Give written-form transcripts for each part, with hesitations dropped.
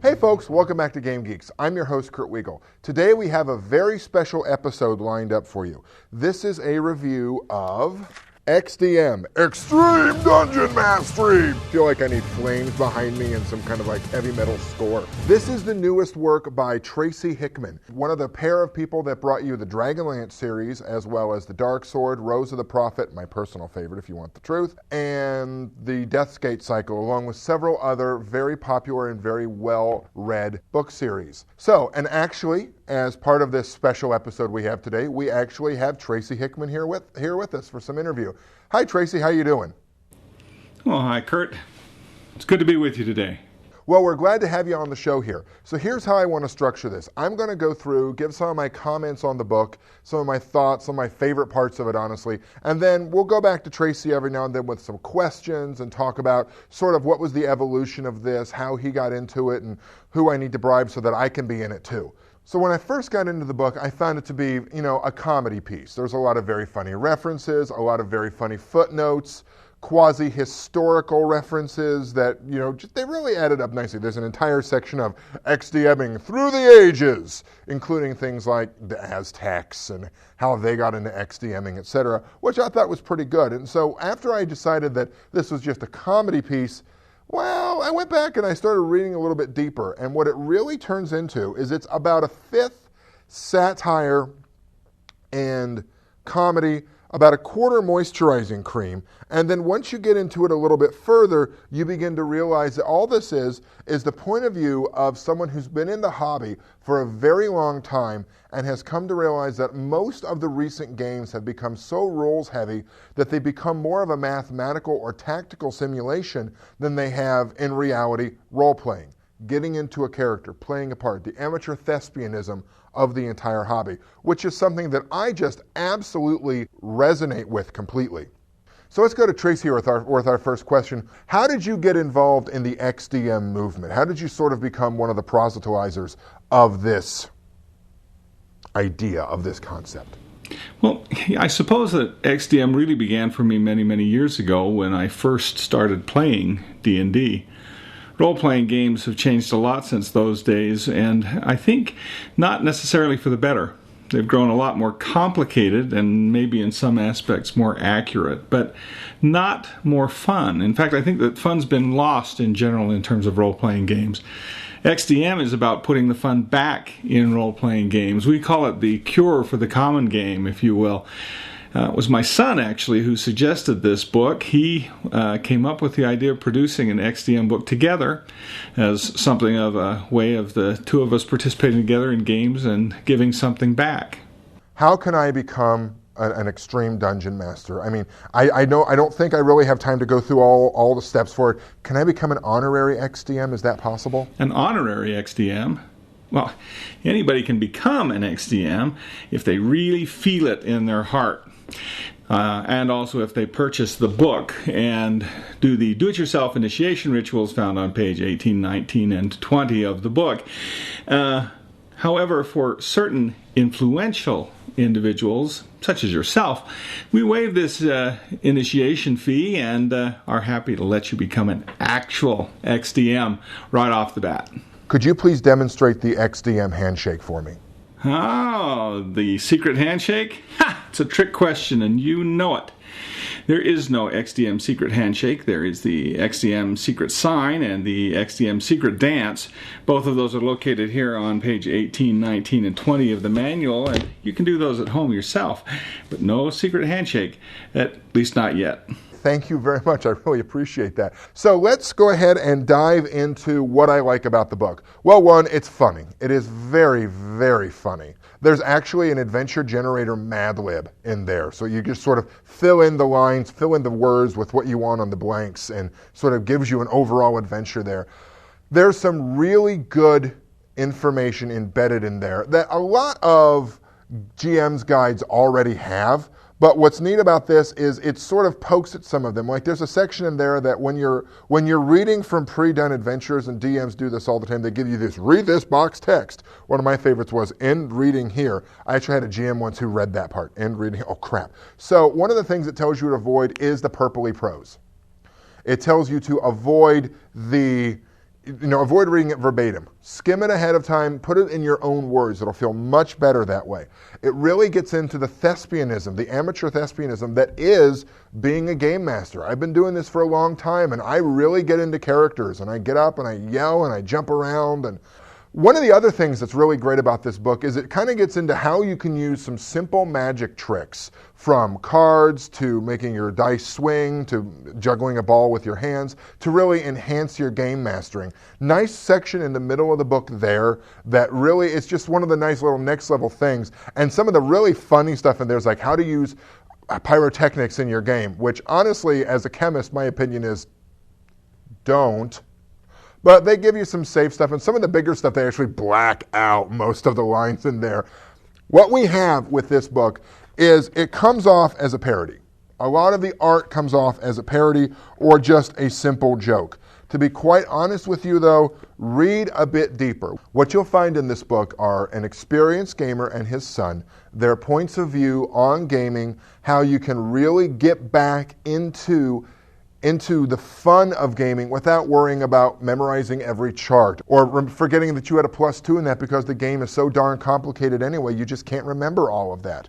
Hey folks, welcome back to Game Geeks. I'm your host, Kurt Wiegel. Today we have a very special episode lined up for you. This is a review of XDM, X-Treme Dungeon Mastery. I feel like I need flames behind me and some kind of like heavy metal score. This is the newest work by Tracy Hickman, one of the pair of people that brought you the Dragonlance series, as well as the Dark Sword, Rose of the Prophet, my personal favorite if you want the truth, and the Death's Gate cycle, along with several other very popular and very well-read book series. So, and actually, as part of this special episode we have today, we actually have Tracy Hickman here with us for some interview. Hi, Tracy. How you doing? Well, hi, Kurt. It's good to be with you today. Well, we're glad to have you on the show here. So here's how I want to structure this. I'm going to go through, give some of my comments on the book, some of my thoughts, some of my favorite parts of it, honestly, and then we'll go back to Tracy every now and then with some questions and talk about sort of what was the evolution of this, how he got into it, and who I need to bribe so that I can be in it too. So when I first got into the book, I found it to be, a comedy piece. There's a lot of very funny references, a lot of very funny footnotes, quasi-historical references that, they really added up nicely. There's an entire section of XDMing through the ages, including things like the Aztecs and how they got into XDMing, etc., which I thought was pretty good. And so after I decided that this was just a comedy piece, well, I went back and I started reading a little bit deeper, and what it really turns into is it's about a fifth satire and comedy, about a quarter moisturizing cream, and then once you get into it a little bit further, you begin to realize that all this is the point of view of someone who's been in the hobby for a very long time and has come to realize that most of the recent games have become so rules heavy that they become more of a mathematical or tactical simulation than they have in reality role-playing, getting into a character, playing a part, the amateur thespianism of the entire hobby, which is something that I just absolutely resonate with completely. So let's go to Tracy with our first question. How did you get involved in the XDM movement? How did you sort of become one of the proselytizers of this idea, of this concept? Well, I suppose that XDM really began for me many, many years ago when I first started playing D&D. Role-playing games have changed a lot since those days, and I think not necessarily for the better. They've grown a lot more complicated and maybe in some aspects more accurate, but not more fun. In fact, I think that fun's been lost in general in terms of role-playing games. XDM is about putting the fun back in role-playing games. We call it the cure for the common game, if you will. It was my son, actually, who suggested this book. He came up with the idea of producing an XDM book together as something of a way of the two of us participating together in games and giving something back. How can I become an X-Treme Dungeon Master? I mean, I don't think I really have time to go through all the steps for it. Can I become an honorary XDM? Is that possible? An honorary XDM? Well, anybody can become an XDM if they really feel it in their heart. And also if they purchase the book and do the do-it-yourself initiation rituals found on page 18, 19, and 20 of the book. However, for certain influential individuals, such as yourself, we waive this initiation fee and are happy to let you become an actual XDM right off the bat. Could you please demonstrate the XDM handshake for me? Oh, the secret handshake? Ha! It's a trick question, and you know it. There is no XDM secret handshake. There is the XDM secret sign and the XDM secret dance. Both of those are located here on page 18, 19, and 20 of the manual, and you can do those at home yourself. But no secret handshake, at least not yet. Thank you very much. I really appreciate that. So let's go ahead and dive into what I like about the book. Well, one, it's funny. It is very, very funny. There's actually an adventure generator Mad Lib in there. So you just sort of fill in the lines, fill in the words with what you want on the blanks, and sort of gives you an overall adventure there. There's some really good information embedded in there that a lot of GM's guides already have. But what's neat about this is it sort of pokes at some of them. Like there's a section in there that when you're reading from pre-done adventures, and DMs do this all the time, they give you this, read this box text. One of my favorites was end reading here. I actually had a GM once who read that part, end reading, oh crap. So one of the things it tells you to avoid is the purpley prose. It tells you to avoid the avoid reading it verbatim. Skim it ahead of time, put it in your own words. It'll feel much better that way. It really gets into the thespianism, the amateur thespianism that is being a game master. I've been doing this for a long time, and I really get into characters, and I get up and I yell and I jump around. And one of the other things that's really great about this book is it kind of gets into how you can use some simple magic tricks, from cards to making your dice swing to juggling a ball with your hands, to really enhance your game mastering. Nice section in the middle of the book there that really is just one of the nice little next level things. And some of the really funny stuff in there is like how to use pyrotechnics in your game, which honestly, as a chemist, my opinion is don't. But they give you some safe stuff, and some of the bigger stuff, they actually black out most of the lines in there. What we have with this book is it comes off as a parody. A lot of the art comes off as a parody or just a simple joke. To be quite honest with you, though, read a bit deeper. What you'll find in this book are an experienced gamer and his son, their points of view on gaming, how you can really get back into the fun of gaming without worrying about memorizing every chart or forgetting that you had a +2 in that because the game is so darn complicated anyway, you just can't remember all of that.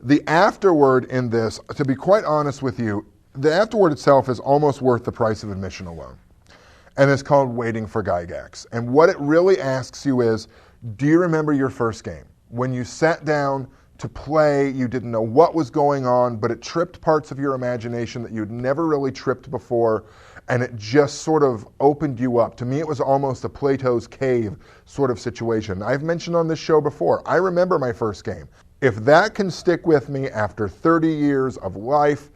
The afterword in this, to be quite honest with you, the afterword itself is almost worth the price of admission alone. And it's called Waiting for Gygax. And what it really asks you is, do you remember your first game? When you sat down to play, you didn't know what was going on, but it tripped parts of your imagination that you'd never really tripped before, and it just sort of opened you up. To me, it was almost a Plato's Cave sort of situation. I've mentioned on this show before, I remember my first game. If that can stick with me after 30 years of life,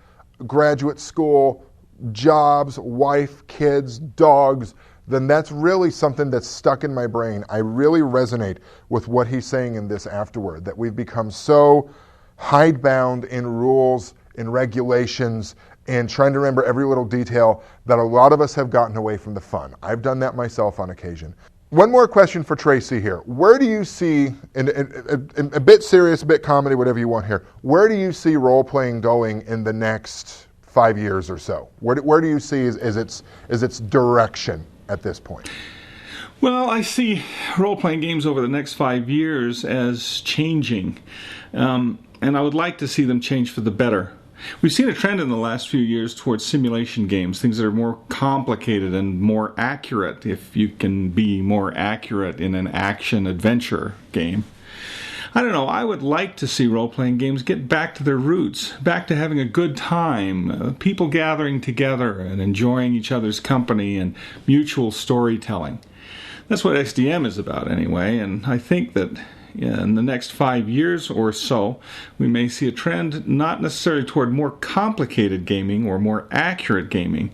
graduate school, jobs, wife, kids, dogs, then that's really something that's stuck in my brain. I really resonate with what he's saying in this afterword, that we've become so hidebound in rules, in regulations, and trying to remember every little detail that a lot of us have gotten away from the fun. I've done that myself on occasion. One more question for Tracy here. Where do you see, in a bit serious, a bit comedy, whatever you want here, where do you see role-playing going in the next 5 years or so? Where do you see is its direction at this point? Well, I see role-playing games over the next 5 years as changing, and I would like to see them change for the better. We've seen a trend in the last few years towards simulation games, things that are more complicated and more accurate, if you can be more accurate in an action-adventure game. I don't know, I would like to see role-playing games get back to their roots, back to having a good time, people gathering together and enjoying each other's company and mutual storytelling. That's what XDM is about anyway, and I think that in the next 5 years or so, we may see a trend not necessarily toward more complicated gaming or more accurate gaming,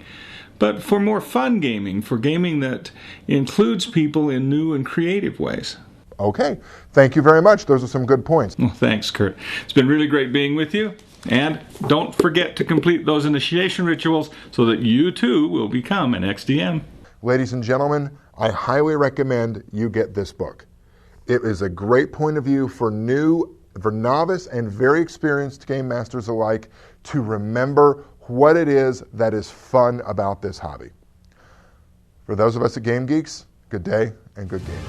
but for more fun gaming, for gaming that includes people in new and creative ways. Okay, thank you very much. Those are some good points. Well, thanks, Kurt. It's been really great being with you. And don't forget to complete those initiation rituals so that you too will become an XDM. Ladies and gentlemen, I highly recommend you get this book. It is a great point of view for novice and very experienced game masters alike to remember what it is that is fun about this hobby. For those of us at Game Geeks, good day and good gaming.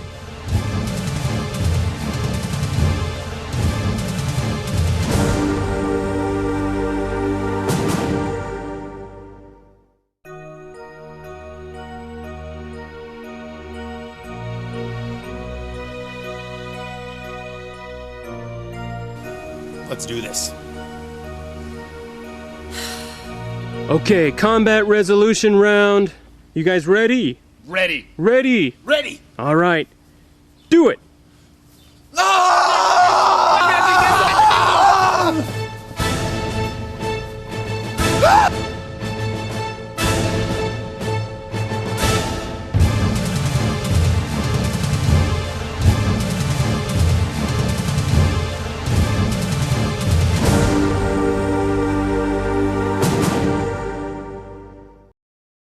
Let's do this. Okay, combat resolution round. You guys ready? Ready. Ready. Ready. All right. Do it.